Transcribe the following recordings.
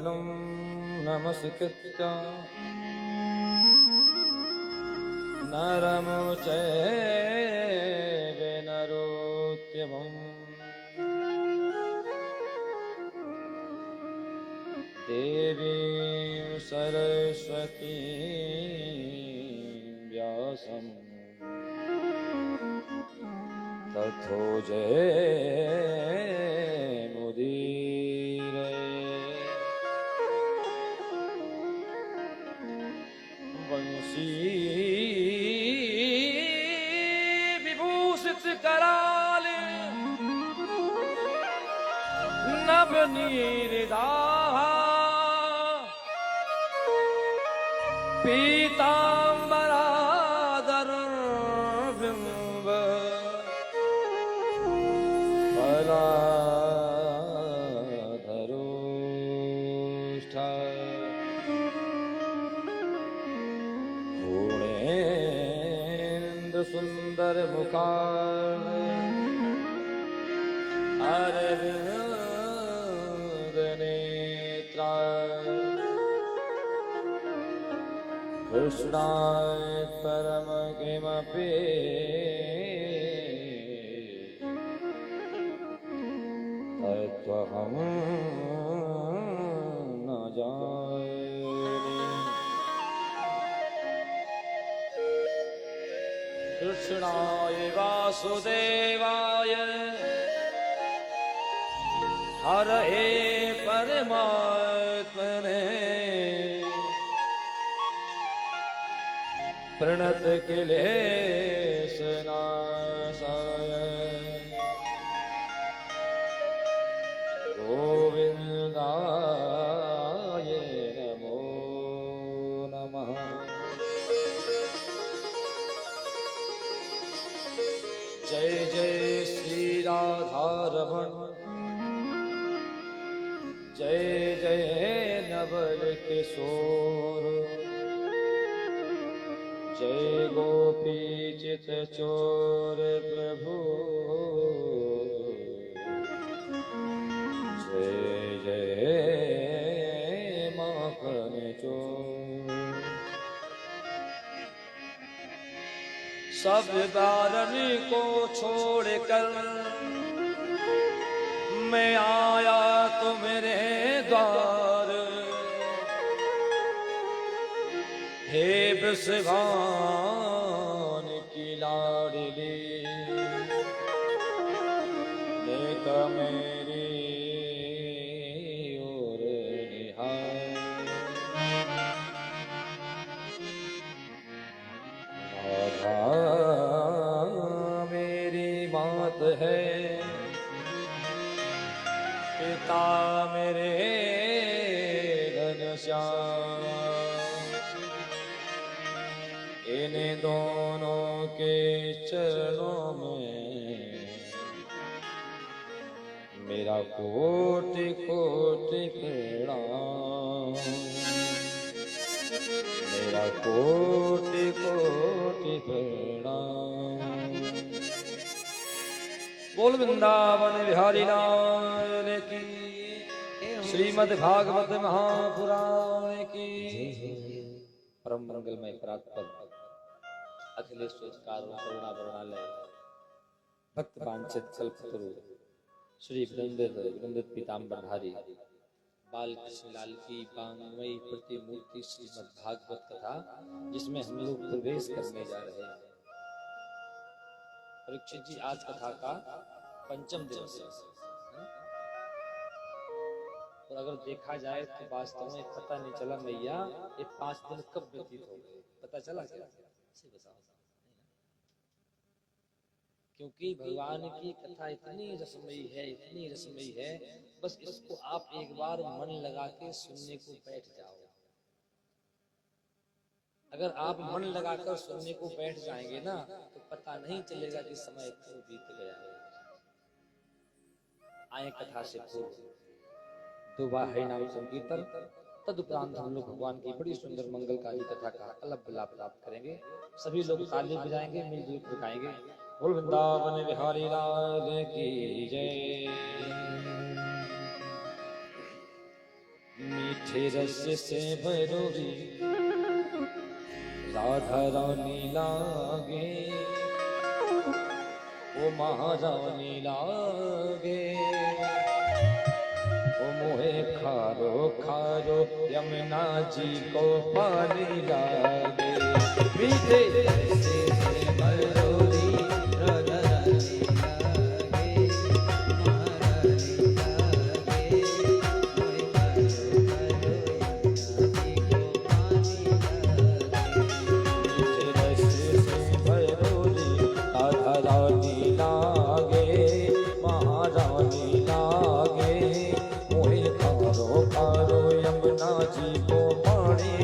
नारायणं नमस्कृत्य नरं चैव नरोत्तमम् देवीं सरस्वतीं व्यासं ततो जयमुदीरये। वंशी विभूषित कराल नवनीरदाहा पीताम्बराधरबिम्ब फलाधरोष्ठा पूर्णेन्दु सुन्दर मुखा अरविन्द नेत्रा कृष्णाय परम किमपि तत्त्वहं न जाने। कृष्णाय वासुदेवाय हरये परमात्मने प्रणत क्लेशनाशाय गोविन्दाय नमो नमः। जय जय श्री राधारमण जय जय नवल किशोर जय गोपी चित चोर प्रभु जय जय माखन चोर। सब बारन को छोड़कर मैं आया तो मेरे द्वार हे वृषभान की लाडली देख मेरी ओर निहार। राधा मेरी मात है पिता मेरे घनश्याम इन दोनों के चरणों में मेरा कोटि कोटि प्रणाम मेरा कोटि कोटि प्रणाम। बोल वृंदावन बिहारी लाल की श्रीमद् भागवत महापुराण की परम मंगलमय परात्पर अखिलेश्वर करुणा वरुणालय भक्त वांछित कल्पतरु श्री वृंदित पीताम्बरधारी बाल कृष्ण लाल की वांगमयी प्रतिमूर्ति श्रीमद् भागवत कथा जिसमें हम लोग प्रवेश करने जा रहे हैं। परीक्षित जी आज कथा का पंचम दिवस है और अगर देखा जाए तो वास्तव में पता नहीं चला मैया ये 5 दिन कब व्यतीत हो गए, पता चला क्या? क्योंकि भगवान की कथा इतनी रसमयी है, बस इसको आप एक बार मन लगा के सुनने को बैठ जाओ। अगर आप मन लगाकर सुनने को बैठ जाएंगे ना तो पता नहीं चलेगा कि समय क्यों बीत गया है। आए कथा से पूर्व 2 बार हरि नाम संकीर्तन, तदुपरांत हम लोग भगवान की बड़ी सुंदर मंगलकारी कथा का अलग लाभ प्राप्त करेंगे। सभी लोग ताली बजाएंगे, मिलजुल कर गाएंगे। बोल वृंदावन बिहारी लाल की जय। मीठे रस से भरोरी राधा रानी लागे, ओ महारानी लागे, ओ मोहे खारो खारो यमुना जी को पानी लागे। मीठे रस से भरोरी राधा रानी लागे, महारानी लागे, मोहे खारो खारो यमुना जी को पानी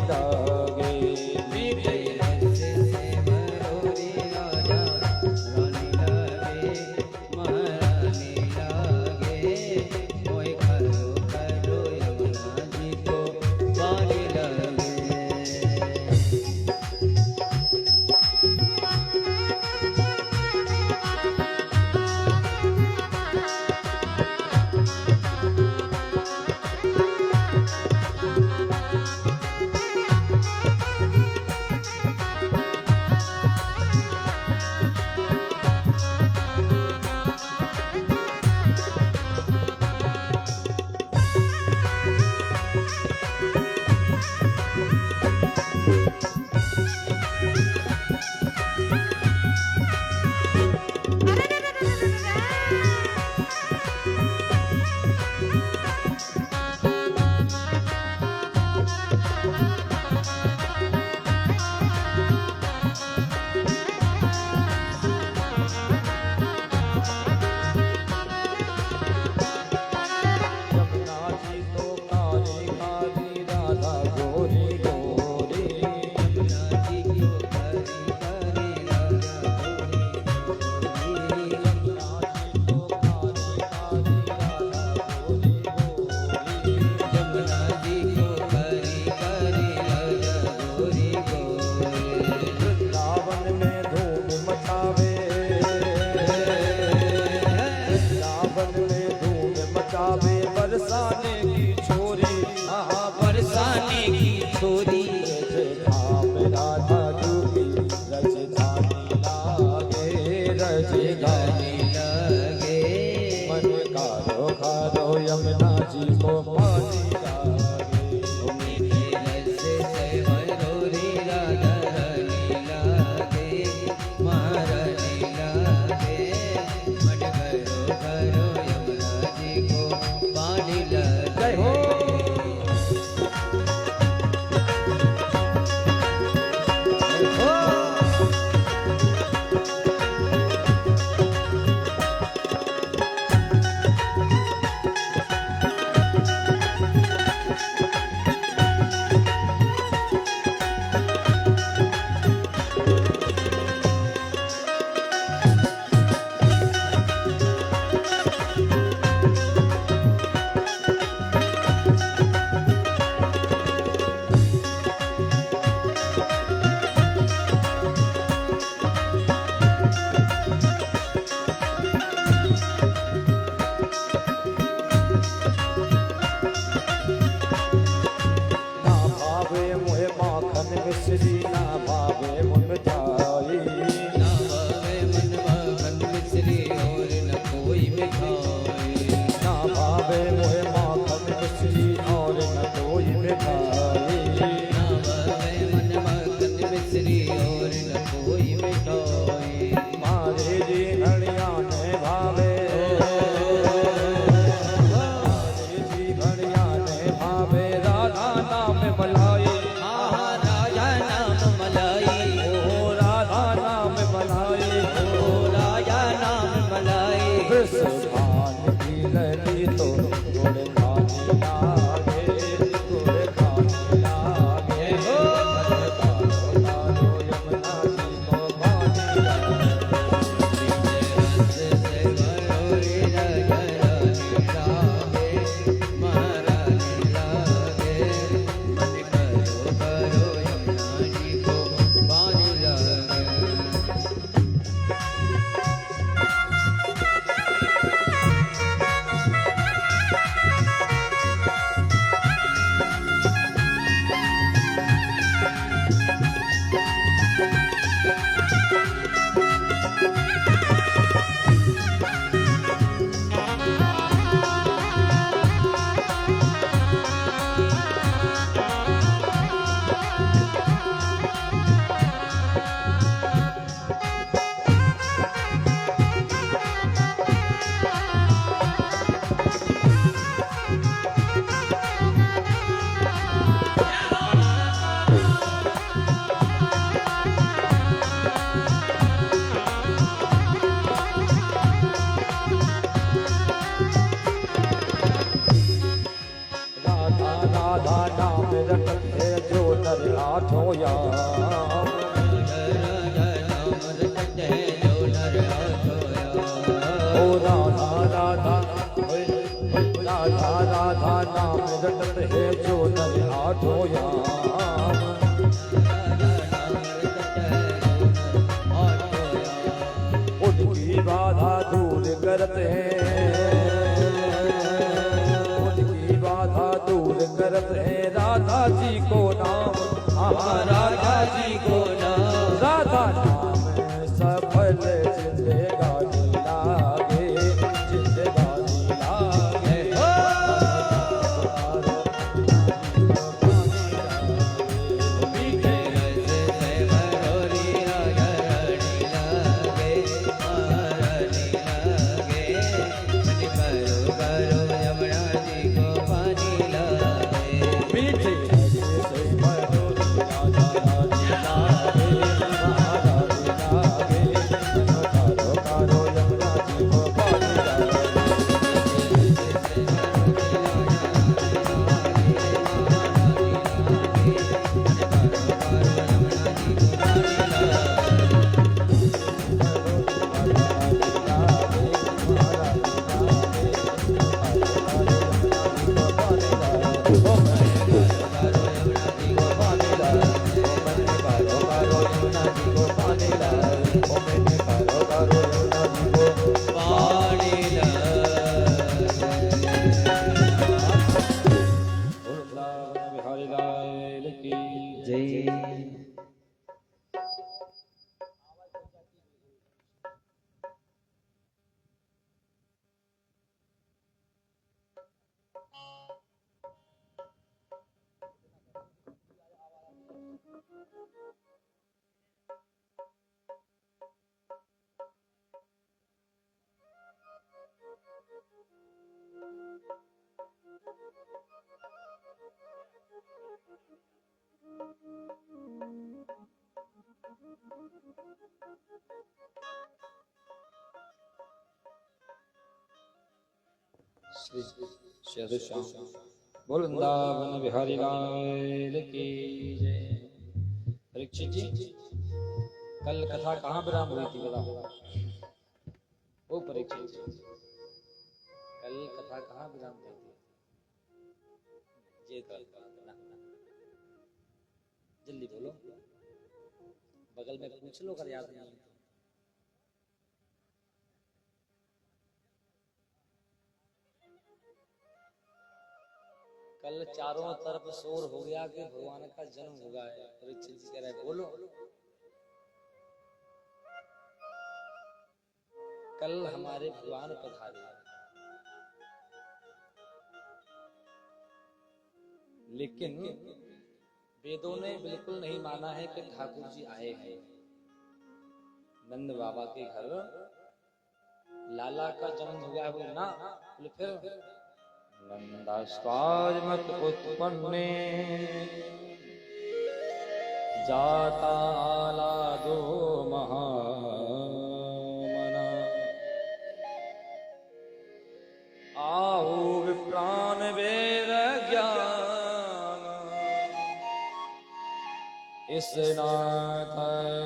राधा राधा नाम रटते जो नर आठों याम। ओ राधा राधा राधा राधा नाम रटते है जो नर आठों याम। उनकी बाधा दूर करते उनकी बाधा दूर करते राधा जी को नाम। राधा जी को नाम राधा नाम सफल जिंदगानी लागे जिंदगानी लागे। श्री श्याम बोल वृंदावन बिहारी लाल की जय। परीक्षित जी कल कथा कहाँ विराम हुई थी बताओ? ओ परीक्षित जी कल कथा कहाँ विराम हुई थी? जल्दी बोलो, बगल में पूछ लो कर याद नहीं। कल चारों तरफ शोर हो गया कि भगवान का जन्म हुआ है। परीक्षित जी कह रहे बोलो। कल हमारे भगवान पधारे, लेकिन वेदों ने बिल्कुल नहीं माना है कि ठाकुर जी आए हैं। नंद बाबा के घर लाला का जन्म हुआ है ना, फिर नंदास्वाद उत्पन्ने जाता आलादो महामना। आहु विप्रान वेद ज्ञान इस नाथ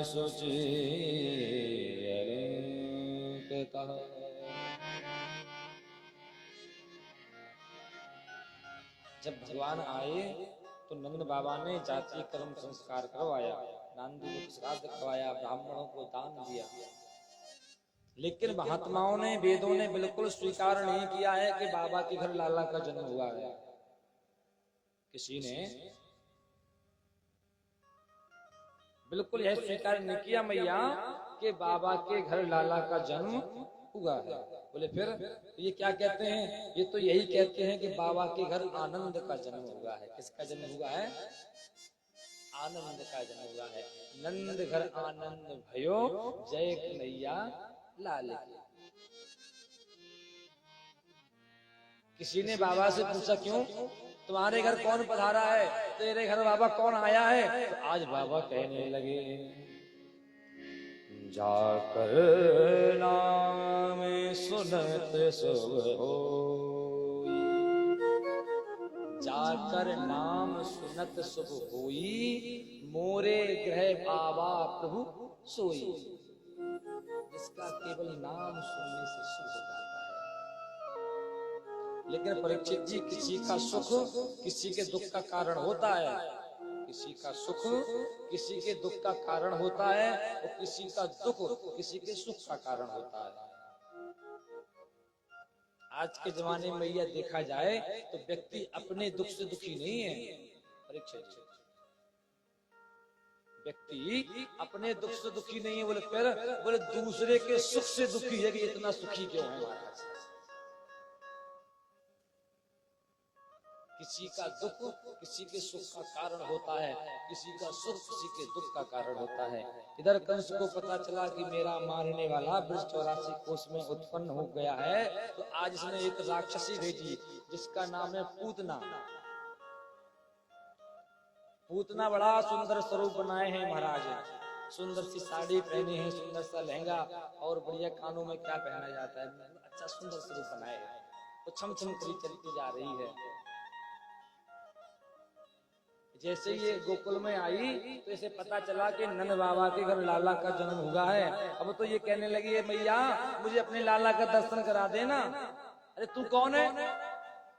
सुचि जब भगवान आए तो नंद बाबा ने जाति कर्म संस्कार करवाया, नांदी को श्राद्ध करवाया, ब्राह्मणों को दान दिया। लेकिन महात्माओं ने वेदों ने बिल्कुल स्वीकार नहीं किया है कि बाबा के घर लाला का जन्म हुआ है। किसी ने बिल्कुल यह स्वीकार नहीं किया मैया कि बाबा के घर लाला का जन्म हुआ है। बोले फिर ये क्या कहते हैं? ये तो यही कहते हैं कि बाबा के घर आनंद का जन्म हुआ है। किसका जन्म हुआ है? आनंद का जन्म हुआ है। नंद घर आनंद भयो जय कन्हैया लाल की। किसी ने बाबा से पूछा क्यों तुम्हारे घर कौन पधारा है, तेरे घर बाबा कौन आया है? तो आज बाबा कहने लगे जाकर नाम सुनत सब होई, जाकर नाम सुनत शुभ होई, मोरे ग्रह आवा प्रभु सोई। जिसका केवल नाम सुनने से शुभ हो जाता है। लेकिन परीक्षित जी, किसी का सुख किसी के दुख का कारण होता है, किसी का सुख किसी के दुख का कारण होता है, और किसी का दुख किसी के सुख का कारण होता है। आज के जमाने में यह देखा जाए तो व्यक्ति अपने दुख से दुखी नहीं है। परीक्षित जी, व्यक्ति अपने दुख से दुखी नहीं है, बोले फिर बोले दूसरे के सुख से दुखी है कि इतना सुखी क्यों है महाराज। किसी का दुख किसी के सुख का कारण होता है, किसी का सुख किसी के दुख का कारण होता है। इधर कंस को पता चला कि मेरा मारने वाला ब्रज 84 कोस में उत्पन्न हो गया है, तो आज इसने एक राक्षसी भेजी जिसका नाम है पूतना। पूतना बड़ा सुंदर स्वरूप बनाए हैं महाराज, सुंदर सी साड़ी पहने हैं, सुंदर सा लहंगा, और बढ़िया कानों में क्या पहना जाता है, अच्छा सुंदर स्वरूप बनाए है। वो छम छम करी चलती जा रही है। जैसे ये गोकुल में आई तो इसे पता चला कि नंद बाबा के घर लाला का जन्म हुआ है। अब तो ये कहने लगी है, मैया मुझे अपने लाला का दर्शन करा देना। अरे तू कौन है,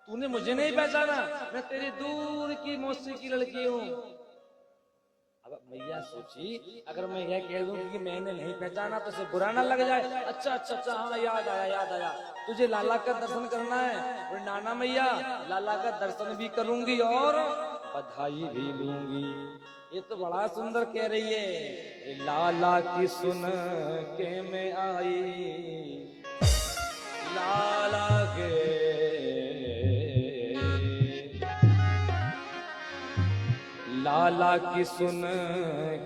तूने मुझे नहीं पहचाना, मैं तेरी दूर की मौसी की लड़की हूँ। अब मैया सोची अगर मैं यह कह दूं कि मैंने नहीं पहचाना तो इसे बुरा ना लग जाए। अच्छा अच्छा अच्छा, हाँ याद आया, तुझे लाला का दर्शन करना है। और नाना मैया लाला का दर्शन भी करूंगी और बधाई भी लूंगी। ये तो बड़ा सुंदर कह रही है, लाला की सुन के मैं आई, लाला के लाला की सुन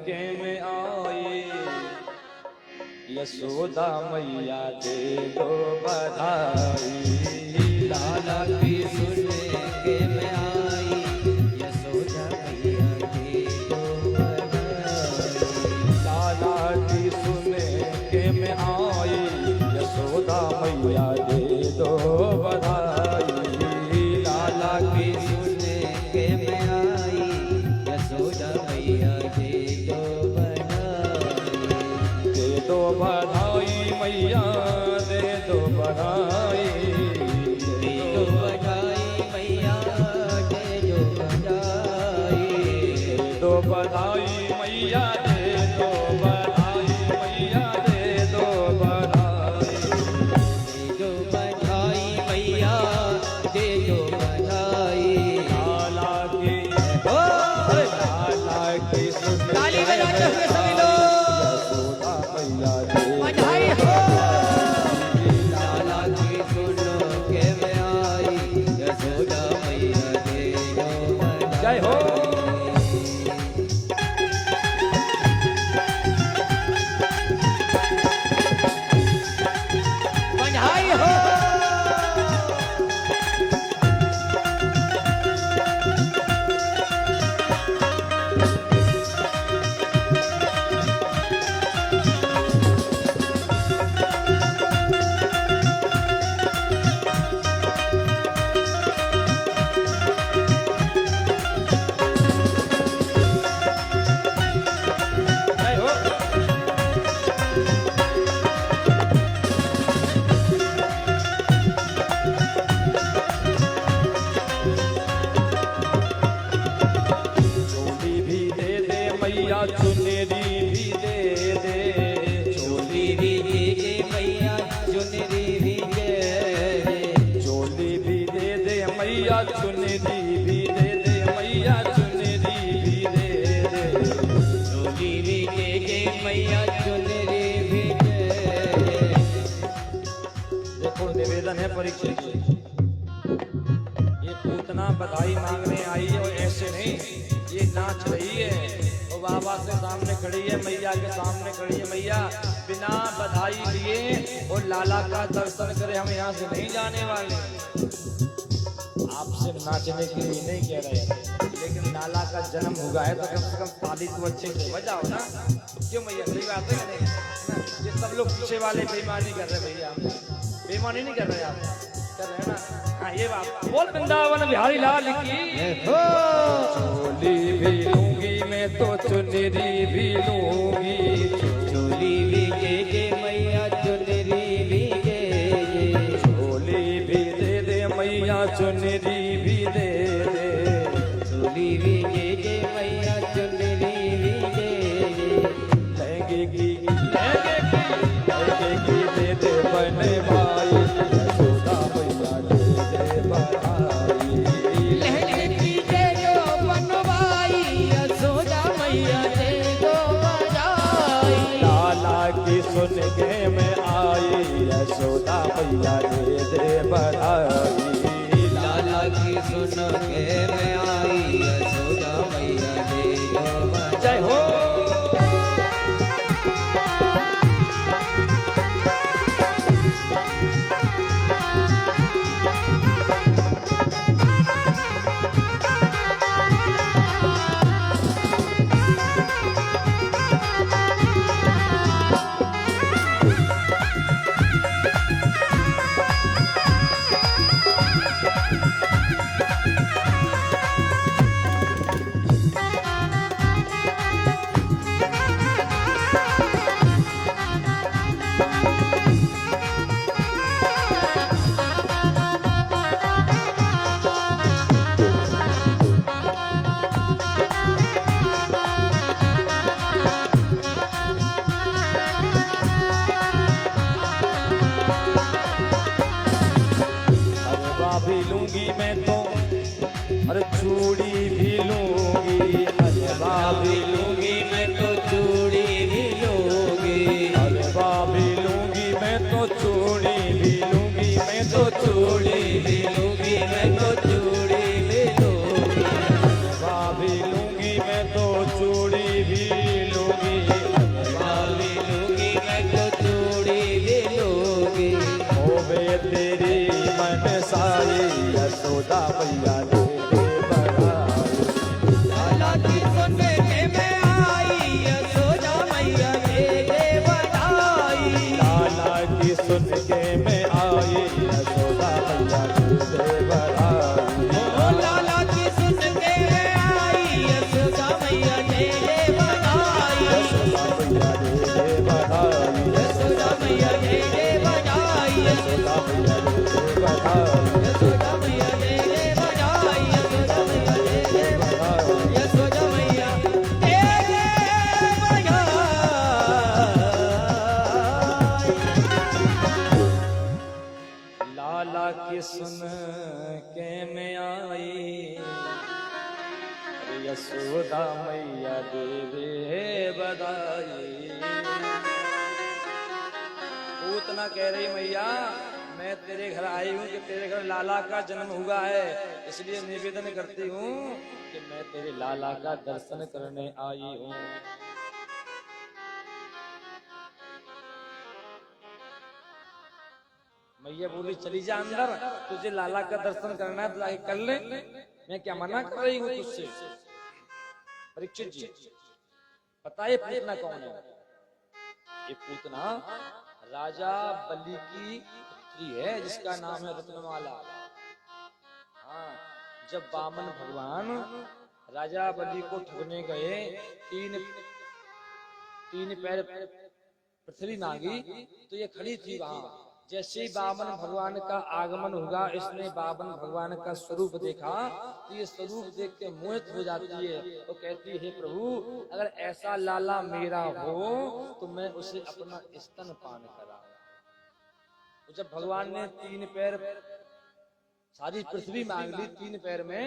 के मैं आई, यशोदा मैया दे दो बधाई। लाला की सुन के मैं आई, यशोदा मैया दे दो बधाई। लाला की सुन के मैं आई, यशोदा मैया दे दो बधाई। लाला की सुन के मैं आई, यशोदा मैया दे दो बधाई। दे दो बधाई मैया दे दो बधाई, दे दो बधाई मैया दे दो बधाई। दे दो बधाई मैया दे दो बधाई, मैया दे दो बधाई। दे दो बधाई मैया दे दो बधाई। लाला की ओ लाला की सुन ताली बजाते हुए सभी लोग यशोदा मैया दे बधाई हो। लाला की सुन के मैं आई, यशोदा मैया दे दो बधाई। जय हो। बधाई हो। जय हो। चोली भी दे दे मैया, चुनरी भी दे दे, चोली भी दे दे मैया, चुनरी भी दे दे। चोली भी दे दे मैया, चुनरी भी दे दे मैया, चुनरी भी दे दे। चोली भी दे दे मैया, चुनरी भी दे दे। देखो निवेदन है परीक्षित जी, ये पूतना बधाई मांगने आई है और ऐसे नहीं, ये नाच रही है और बाबा के सामने खड़ी है, मैया के सामने खड़ी है। मैया बिना बधाई लिए और लाला का दर्शन करे हम यहाँ से नहीं जाने वाले। आपसे नाचने के लिए नहीं कह रहे, लेकिन लाला का जन्म हुआ है तो कम से कम ताली तो अच्छे से बजाओ ना। क्यों मैया, सही बात है नहीं? ये सब लोग पीछे वाले बेईमानी कर रहे भैया, बेईमानी नहीं कर रहे आप। कर रहे हैं ना। हाँ ये बात बोल वृंदावन बिहारी लाल की। हो चोली भी लूंगी मैं तो चुनरी भी लूंगी, चोली भी जे मैया चुनरी भी जे चोली भी दे मैया चुनरी भी दे, चोली भी जे मैया चुनरी भी जे लहंगे की दे बने भाई, यशोदा मैया दे बधाई। लहंगे की दे दो बनवाई, यशोदा मैया दे दो बधाई। लाला की सुन के मैं आई, यशोदा मैया दे बधाई। लाला की सुन के मैं आई, यशोदा मैया दे दो बधाई। जय हो। भी लूंगी मैं तो, अरे चूड़ी भी लूंगी, हलवा भी लूंगी मैं तो चूड़ी भी लूंगी, हलवा भी लूंगी मैं तो चूड़ी भी लूंगी, मैं तो चूड़ी भी लूंगी मैं तो चूड़ी भी लूंगी, हलवा भी लूंगी मैं तो चूड़ी भी लूंगी, हलवा भी लूंगी मैं तो चूड़ी भी लूंगी। होवे तेरी मन सारी, यशोदा मैया दे बधाई। लाला की सुन के मैं आई, यशोदा मैया दे बधाई। लाला की सुन के मैं आई, यशोदा मैया दे बधाई। ओ लाला की सुन के मैं आई, यशोदा मैया दे बधाई। यशोदा मैया दे बधाई। यशोदा मैया दे बधाई। यशोदा मैया दे बधाई। यशोदा मैया दे बधाई। यशोदा मैया दे बधाई। यशोदा मैया दे बधाई। लाला की सुन के मैं आई, अरे यशोदा मैया दे बधाई। पूतना कह रही मैया मैं तेरे घर आई हूँ कि तेरे घर लाला का जन्म हुआ है, इसलिए निवेदन करती हूँ कि मैं तेरे लाला का दर्शन करने आई हूँ। मैया बोली चली जा अंदर, तुझे लाला का दर्शन करना है तो जाके कर ले, मैं क्या मना कर रही हूँ तुझसे। परीक्षित जी बताइए पूतना कौन है? ये पूतना राजा बलि की पुत्री है, जिसका नाम है रत्नमाला। हाँ, जब वामन भगवान राजा बलि को ठगने गए, तीन पैर पृथ्वी मांगी तो ये खड़ी थी वहां। जैसे ही वामन भगवान का आगमन हुआ, इसने वामन भगवान का स्वरूप देखा तो ये स्वरूप देख के मोहित हो जाती है। वो कहती है प्रभु अगर ऐसा लाला मेरा हो तो मैं उसे अपना स्तन पान कराऊं। तो जब भगवान ने तीन पैर सारी पृथ्वी मांग ली तीन पैर में,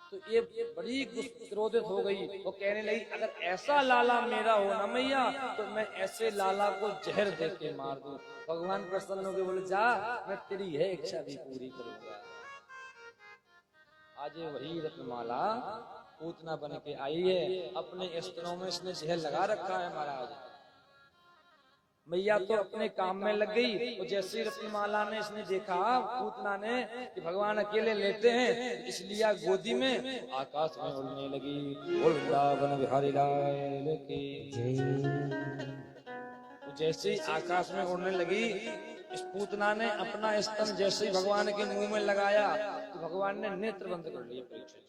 तो ये बड़ी क्रोधित हो गई। वो कहने लगी अगर ऐसा लाला मेरा हो ना मैया तो मैं ऐसे लाला को जहर दे के मार दूं। भगवान प्रसन्न होकर बोले जा मैं तेरी यह इच्छा भी पूरी करूंगा। आज वही रत्नमाला पूतना बन के आई है, अपने स्तनों में इसने जहर लगा रखा है महाराज। मैया तो अपने काम में लग गई। और जैसे रत्नमाला ने इसने देखा पूतना ने कि भगवान अकेले लेते हैं, इसलिए गोदी में आकाश में उड़ने लगी। बोल वृंदावन बिहारी लाल की। जैसे ही आकाश में उड़ने लगी इस पूतना ने अपना स्तन जैसे ही भगवान के मुंह में लगाया तो भगवान ने नेत्र बंद कर लिए। परीक्षित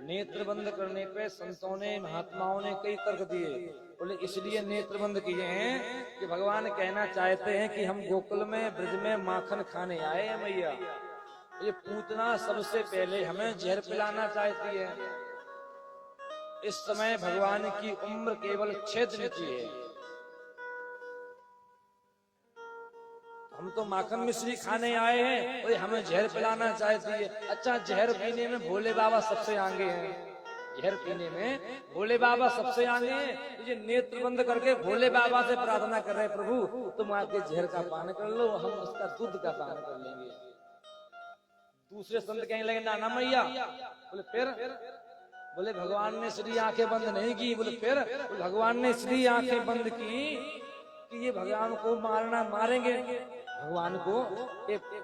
नेत्र बंद करने पे संतों ने महात्माओं ने कई तर्क दिए। बोले इसलिए नेत्र बंद किए हैं कि भगवान कहना चाहते हैं कि हम गोकुल में ब्रज में माखन खाने आए हैं मैया। ये पूतना सबसे पहले हमें जहर पिलाना चाहती है। इस समय भगवान की उम्र केवल 6 दिन की है। हम तो माखन मिश्री खाने आए हैं और हमें जहर पिलाना चाहती है। अच्छा, जहर पीने में भोले बाबा सबसे आगे हैं। जहर पीने में भोले बाबा सबसे आगे हैं। ये नेत्र बंद करके भोले बाबा से प्रार्थना कर रहे हैं, प्रभु तुम आके जहर का पान कर लो, हम उसका दूध का पान कर लेंगे। दूसरे संत कहने लगे ना ना मैया। बोले फिर? बोले भगवान ने इसलिए आंखें बंद नहीं की। बोले फिर? भगवान ने इसलिए आंखें बंद की कि ये भगवान को मारेंगे। भगवान को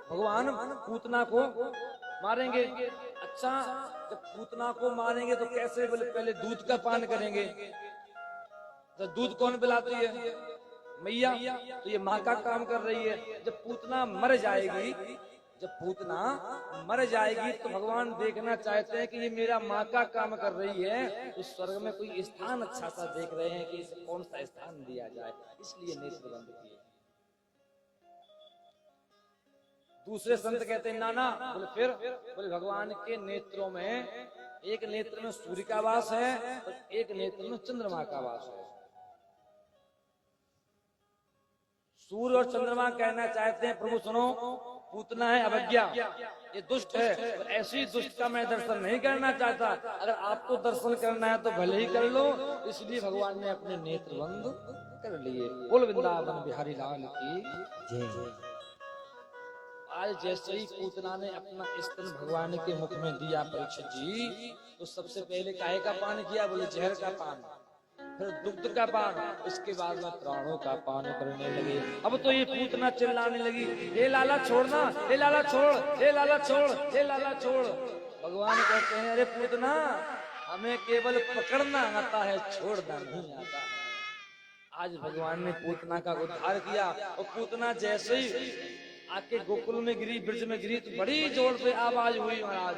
भगवान पूतना को मारेंगे। अच्छा, जब पूतना को मारेंगे तो कैसे? बोले पहले दूध का पान करेंगे। तो दूध कौन पिलाती है? मैया। तो ये माँ का काम कर रही है। जब पूतना मर जाएगी, जब पूतना मर जाएगी तो भगवान देखना चाहते हैं कि ये मेरा माँ का काम कर रही है, तो स्वर्ग में कोई स्थान अच्छा सा देख रहे हैं कि इसे कौन सा स्थान दिया जाए, इसलिए नेत्र बंद किए। दूसरे संत कहते हैं नाना। बोले फिर? बोले भगवान के नेत्रों में एक नेत्र में सूर्य का वास है और एक नेत्र में चंद्रमा का वास है। सूर्य और चंद्रमा कहना चाहते हैं प्रभु सुनो, पूतना है अवज्ञा, ये दुष्ट है, तो ऐसी दुष्ट का मैं दर्शन नहीं करना चाहता। अगर आपको दर्शन करना है तो भले ही कर लो। इसलिए भगवान ने अपने नेत्र बंद कर लिए। बोल वृंदावन बिहारी लाल की जय। आज जैसे ही पूतना ने अपना स्तन भगवान के मुख में दिया परीक्षित जी, तो सबसे पहले काहे का पान किया? बोले जहर का पान, फिर दुग्ध का पान, इसके बाद में प्राणों का पान करने लगे। अब तो ये पूतना चिल्लाने लगी, हे लाला छोड़ना, हे लाला छोड़, हे लाला छोड़, हे लाला छोड़। भगवान कहते हैं अरे पूतना, हमें केवल पकड़ना आता है, छोड़ना नहीं आता है। आज भगवान ने पूतना का उद्धार किया और पूतना जैसे ही आके गोकुल में गिरी, ब्रज में गिरी, तो बड़ी जोर से आवाज हुई महाराज।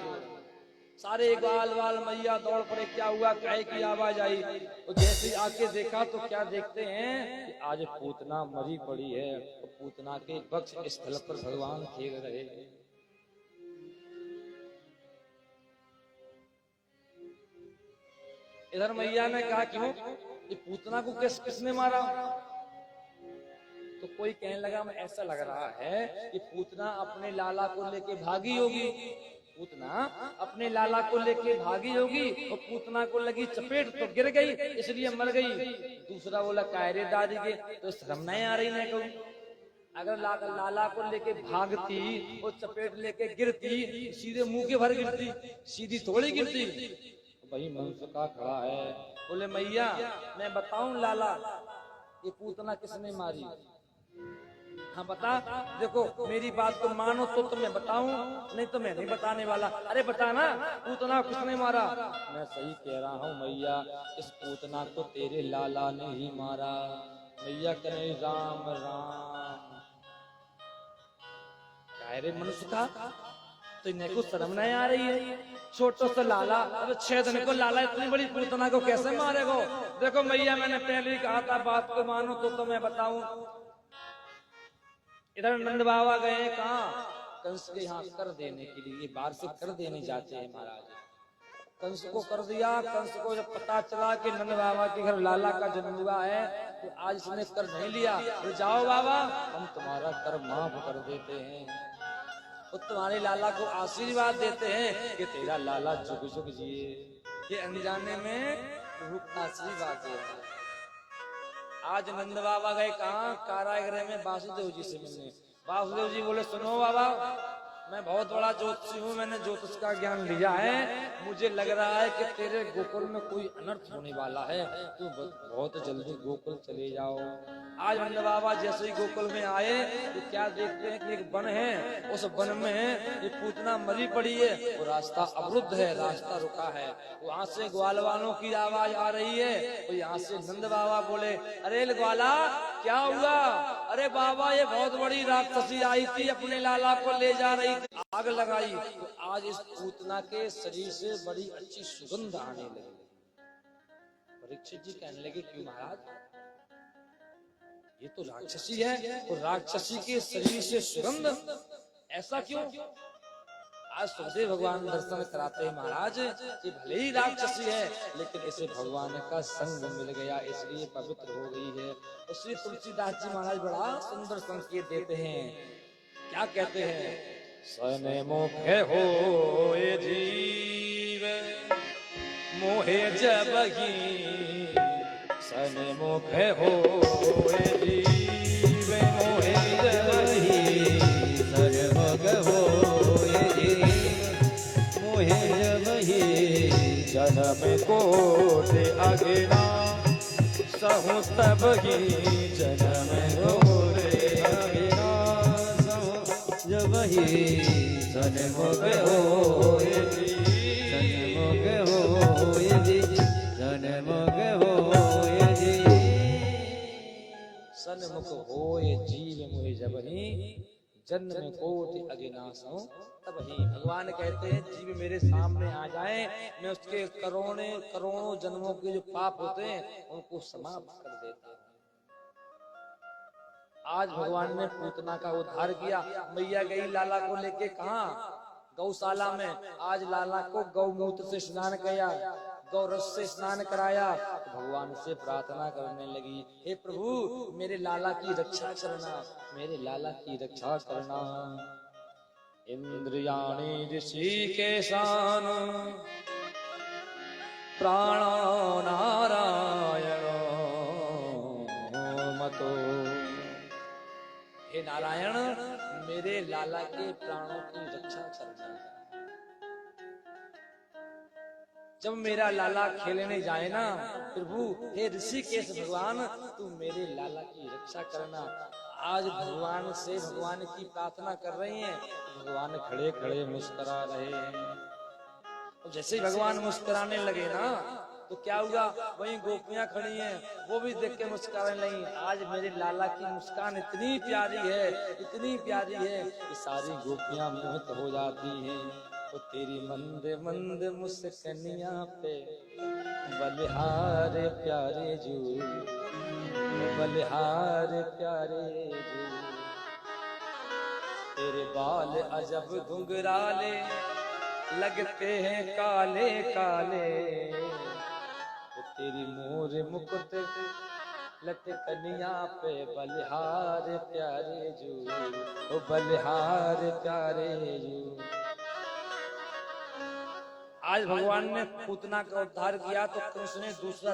सारे ग्वाल वाल मैया दौड़ पड़े, क्या हुआ, काहे की आवाज आई। तो जैसे ही आके देखा तो क्या देखते हैं कि आज पूतना मरी पड़ी है और पूतना के वक्ष स्थल पर भगवान खेल रहे। इधर मैया ने कहा क्यों, ये पूतना को किसने मारा? तो कोई कहने लगा मैं ऐसा लग रहा है कि पूतना अपने लाला को लेके भागी होगी। पूतना अपने लाला को लेके भागी होगी और पूतना को लगी चपेट तो गिर गई, इसलिए मर गई। दूसरा बोला कायरे दादी के तो शर्म नहीं आ रही। नहीं कहूँ अगर लाला को लेके भागती और चपेट लेके गिरती, सीधे मुंह के भर गिरती, सीधी थोड़ी गिरती। वही मनुष्य का खड़ा है। बोले मैया मैं बताऊं लाला ये पूतना किसने मारी? हाँ बता। देखो मेरी बात को मानो तो तुम्हें बताऊं, नहीं तो मैं नहीं बताने वाला। अरे बताना पूतना किसने मारा? मैं सही कह रहा हूँ मैया, इस पूतना को तेरे लाला ने ही मारा। मैया कहे राम राम। रे मनुष्य का तो इन्हें को शर्म नहीं आ रही है? छोटो सा लाला, अब 6 दिन को लाला इतनी बड़ी पूतना को कैसे मारेगा? देखो मैया मैंने पहले ही कहा था बात को मानो तो मैं बताऊं। इधर नंद बाबा गए कहाँ? कंस के यहाँ कर देने के लिए, बाहर से कर देने जाते हैं महाराज। कंस को कर दिया। कंस को जब पता चला कि नंद बाबा के घर लाला का जन्म हुआ है तो आज इसने कर नहीं लिया। तो जाओ बाबा हम तुम्हारा कर माफ कर देते हैं और तुम्हारे लाला को आशीर्वाद देते हैं कि तेरा लाला जुग जुग जिए। ये अनजाने में रूप आशीर्वाद दे। आज नंद बाबा गए कहाँ? कारागृह में वासुदेव जी से मिलने। वासुदेव जी बोले सुनो बाबा मैं बहुत बड़ा ज्योतिषी हूँ, मैंने ज्योतिष का ज्ञान लिया है, मुझे लग रहा है कि तेरे गोकुल में कोई अनर्थ होने वाला है, तू बहुत जल्दी गोकुल चले जाओ। आज नंद बाबा जैसे ही गोकुल में आए तो क्या देखते हैं कि एक वन है, उस वन में ये पूतना मरी पड़ी है, वो रास्ता अवरुद्ध है, रास्ता रुका है। वहां से ग्वाल वालों की आवाज आ रही है। तो यहाँ से नंद बाबा बोले अरे ग्वाला क्या हुआ? अरे बाबा ये बहुत बड़ी राक्षसी आई थी, अपने लाला को ले जा रही थी, आग लगाई। तो आज इस पूतना के शरीर से बड़ी अच्छी सुगंध आने लगी। परीक्षित जी कहने लगे क्यों महाराज, ये तो राक्षसी है, तो राक्षसी के शरीर से सुगंध, ऐसा क्यों? आज सुखदेव भगवान दर्शन कराते हैं महाराज, ये भले ही राक्षसी है लेकिन इसे भगवान का संग मिल गया इसलिए पवित्र हो गई है। तो श्री तुलसीदास जी महाराज बड़ा सुंदर संकेत देते हैं, क्या कहते हैं? सन मोखे हो ये जीव मोहे जबही, सन मोखे हो ये जीव मोहे जबही, सन मोखे हो जन्म कोटि अगना सहु तब ही, जन्म कोटि अगना सहु जब ही सन मोखे होए जी, सन मोखे होए जी, सन मोखे होए जी। सन्मुख होए जीव मोहि जबहि, जन्म कोटि अगिनासो तबहि। भगवान कहते हैं जीव मेरे सामने आ जाए, मैं उसके करोड़ों जन्मों के जो पाप होते हैं उनको समाप्त कर देता हूँ। आज भगवान ने पूतना का उद्धार किया। मैया गई लाला को लेके कहाँ? गौशाला में। आज लाला को गौमूत्र से स्नान किया, गौरस से स्नान कराया। भगवान से प्रार्थना करने लगी, हे प्रभु मेरे लाला की रक्षा करना, मेरे लाला की रक्षा करना। इंद्रियाणि ऋषिकेशान प्राणो नारायणो मतो। हे नारायण मेरे लाला के प्राणों की रक्षा करना। जब मेरा लाला खेलने जाए ना प्रभु, हे ऋषिकेश भगवान तू मेरे लाला की रक्षा करना। आज भगवान से भगवान की प्रार्थना कर रही हैं, भगवान खड़े खड़े मुस्कुरा रहे हैं। और जैसे ही भगवान मुस्कुराने लगे ना तो क्या हुआ, वहीं गोपियां खड़ी हैं, वो भी देख के मुस्कुराने लगी। आज मेरे लाला की मुस्कान इतनी प्यारी है, इतनी प्यारी है कि सारी गोपियां मोहित हो जाती हैं। तो तेरी मंद मंद मुस्कनिया पे बलिहार प्यारे जू, बलिहार प्यारे जू। तेरे बाल अजब घुंघराले लगते हैं काले काले, तो तेरी मोर मुकुट लटकनिया पे बलिहार प्यारे जू, ओ बलिहार प्यारे जू। आज भगवान ने पूतना का उद्धार किया तो कृष्ण ने दूसरा